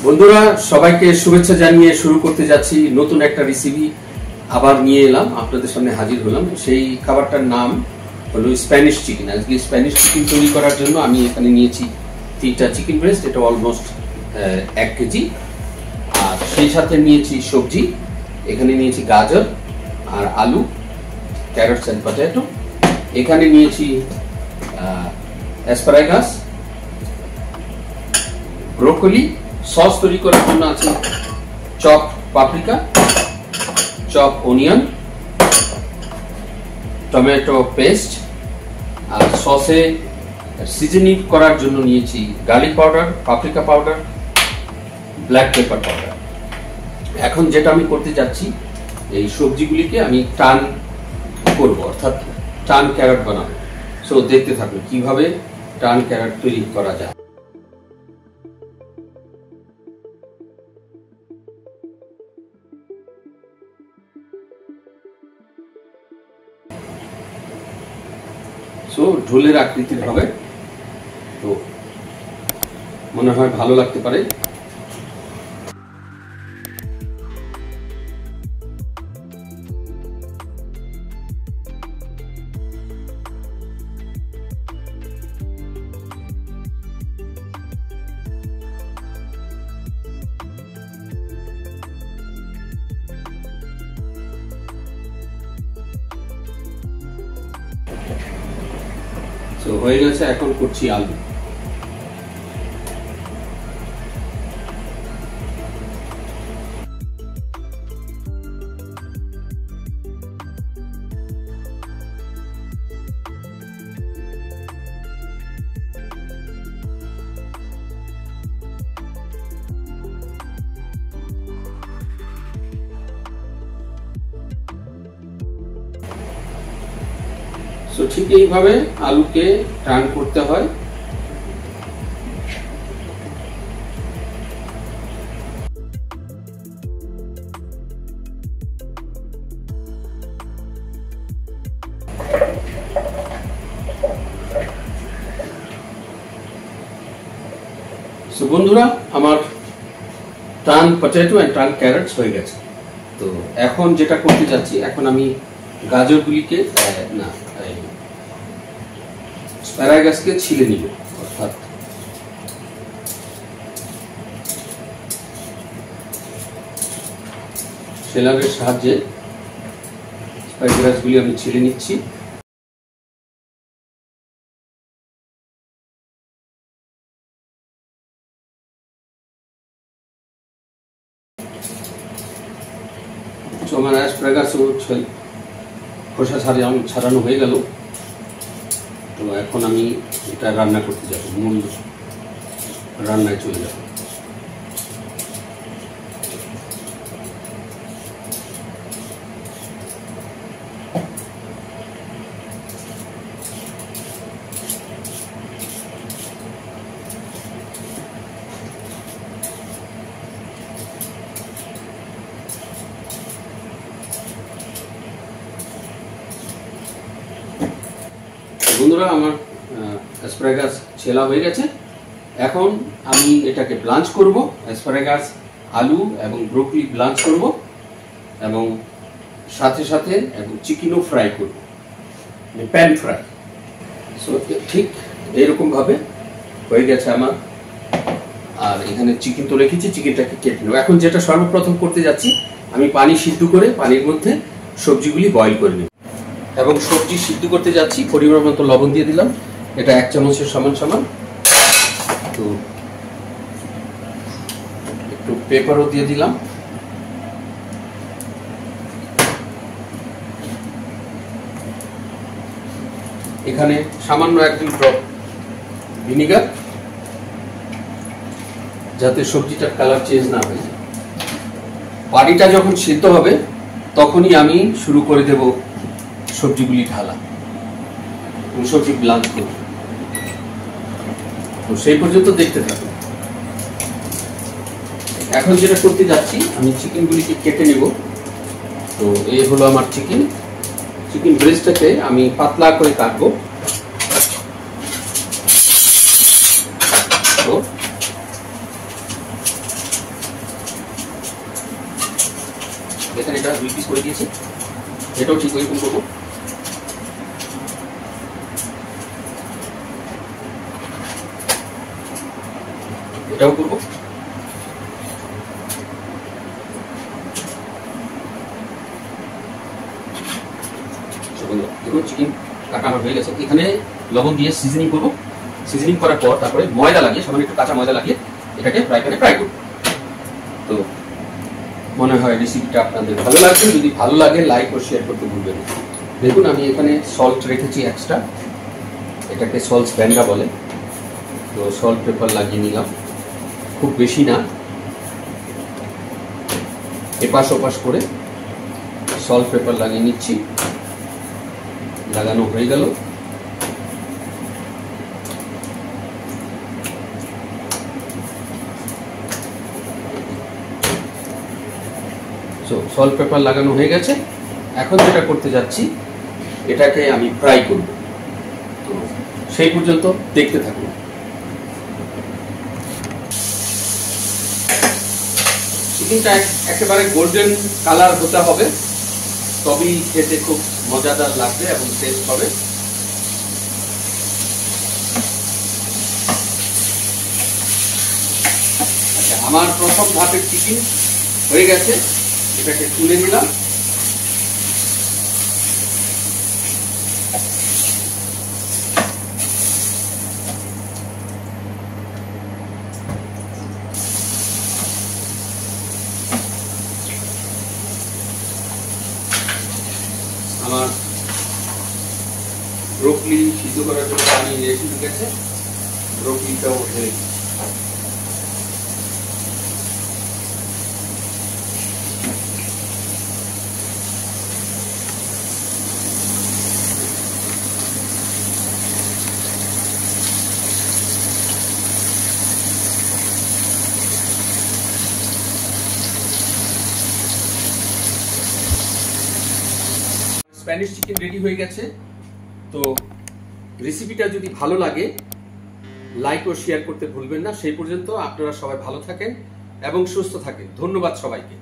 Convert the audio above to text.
বন্ধুরা সবাইকে শুভেচ্ছা জানিয়ে শুরু করতে যাচ্ছি নতুন একটা রেসিপি আবার নিয়ে এলাম আপনাদের সামনে হাজির হলাম। সেই খাবারটার নাম হলো স্প্যানিশ চিকেন। আজকে স্প্যানিশ চিকেন তৈরি করার জন্য আমি এখানে নিয়েছি 3টা চিকেন ব্রেস্ট, এটা অলমোস্ট 1 কেজি। আর সেই সাথে নিয়েছি সবজি, এখানে নিয়েছি গাজর আর আলু, ক্যারটস এন্ড পটেটো। এখানে নিয়েছি অ্যাসপারাগাস, ব্রোকলি। সস তৈরি করার জন্য আছে chop paprika, chop onion, tomato paste. আর সসে সিজনিং করার জন্য নিয়েছি garlic powder, paprika powder, black pepper powder. এখন যেটা আমি করতে যাচ্ছি, এই সবজিগুলিকে আমি টান করব, অর্থাৎ টান ক্যারট বানাবো। সো দেখতে থাকুন কিভাবে টান ক্যারট তৈরি করা যায়। সো ঢোলের আকৃতির হবে, তো মনে হয় ভালো লাগতে পারে। তো হয়ে গেছে, এখন করছি আলু। তো ঠিক এইভাবে আলুকে টার্ন করতে হয়। সো বন্ধুরা, আমার turn potato and turn carrots হয়ে গেছে। তো এখন যেটা করতে যাচ্ছি, এখন আমি গাজরগুলিকে অ্যাসপারাগাসকে ছিলে নিব, অর্থাৎ শেলারের সাহায্যে অ্যাসপারাগাসগুলি আমি ছিলে নিচ্ছি। আমার অ্যাসপারাগাস খোসা ছাড়ানো হয়ে গেল। তো এখন আমি এটা রান্না করতে যাব, মূল রান্নায় চলে যাব। বন্ধুরা, আমার অ্যাসপারাগাস ছেলা হয়ে গেছে। এখন আমি এটাকে ব্লাঞ্চ করব। অ্যাসপারাগাস, আলু এবং ব্রোকলি ব্লাঞ্চ করব এবং সাথে সাথে এবং চিকেনও ফ্রাই করব, প্যান ফ্রাই। সো ঠিক এইরকম ভাবে হয়ে গেছে আমার। আর এখানে চিকেন তো রেখেছি, চিকেনটাকে কেটে নেব। এখন যেটা সর্বপ্রথম করতে যাচ্ছি, আমি পানি সিদ্ধ করে পানির মধ্যে সবজিগুলি বয়েল করে নেব এবং সবজি সিদ্ধ করতে যাচ্ছি। পরিমাণ মতো লবণ দিয়ে দিলাম, এটা 1 চামচের সমান সমান। তো একটু পেপারও দিয়ে দিলাম। এখানে সামান্য 1-2 ড্রপ ভিনিগার, যাতে সবজিটার কালার চেঞ্জ না হয়ে যায়। পানিটা যখন সিদ্ধ হবে তখনই আমি শুরু করে দেব সবজিগুলি ঢালা, সবজি ব্লাঞ্চ করব। তো সেই পর্যন্ত দেখতে থাকুন। এখন যেটা করতে যাচ্ছি, আমি চিকেনগুলিকে কেটে নেব। তো এই হলো আমার চিকেন ব্রেস্টটাকে আমি পাতলা করে কাটবো। তো 2 পিস করে দিয়েছি, এটাও ঠিক ওইরকম করবো। এটাও করবো। দেখুন চিকেন কাটা আমার হয়ে গেছে। এখানে লবণ দিয়ে সিজনিং করবো। সিজনিং করার পর তারপরে ময়দা লাগিয়ে, সামান্য একটু কাঁচা ময়দা লাগিয়ে এটাকে ফ্রাই প্যানে ফ্রাই করবো। তো মনে হয় রেসিপিটা আপনাদের ভালো লাগবে। যদি ভালো লাগে লাইক ও শেয়ার করতে ভুলবেন না। দেখুন আমি এখানে সল্ট রেখেছি এক্সট্রা, এটাকে সল্ট ব্যান্ডা বলে। তো সল্ট পেপার লাগিয়ে নিলাম, খুব বেশি না, এপাশ ওপাশ করে সল্ট পেপার লাগিয়ে নিচ্ছি। লাগানো হয়ে গেল। সল্ট পেপার লাগানো হয়ে গেছে। এখন যেটা করতে যাচ্ছি, এটাকে আমি ফ্রাই করব। তো সেই পর্যন্ত দেখতে থাকুন। চিকেনটা একেবারে গোল্ডেন কালার হতে হবে, তবেই খেতে খুব মজাদার লাগবে এবং টেস্ট হবে। আচ্ছা, আমার প্রথম ধাপের চিকেন হয়ে গেছে, এটাকে তুলে নিলাম। আমার ব্রোকলি সিদ্ধ করার জন্য পানি রেডি হয়ে গেছে, ব্রোকলিটাও ঢেলে দিই। স্প্যানিশ চিকেন রেডি হয়ে গেছে। তো রেসিপিটা যদি ভালো লাগে লাইক ও শেয়ার করতে ভুলবেন না। সেই পর্যন্ত আপনারা সবাই ভালো থাকেন এবং সুস্থ থাকেন। ধন্যবাদ সবাইকে।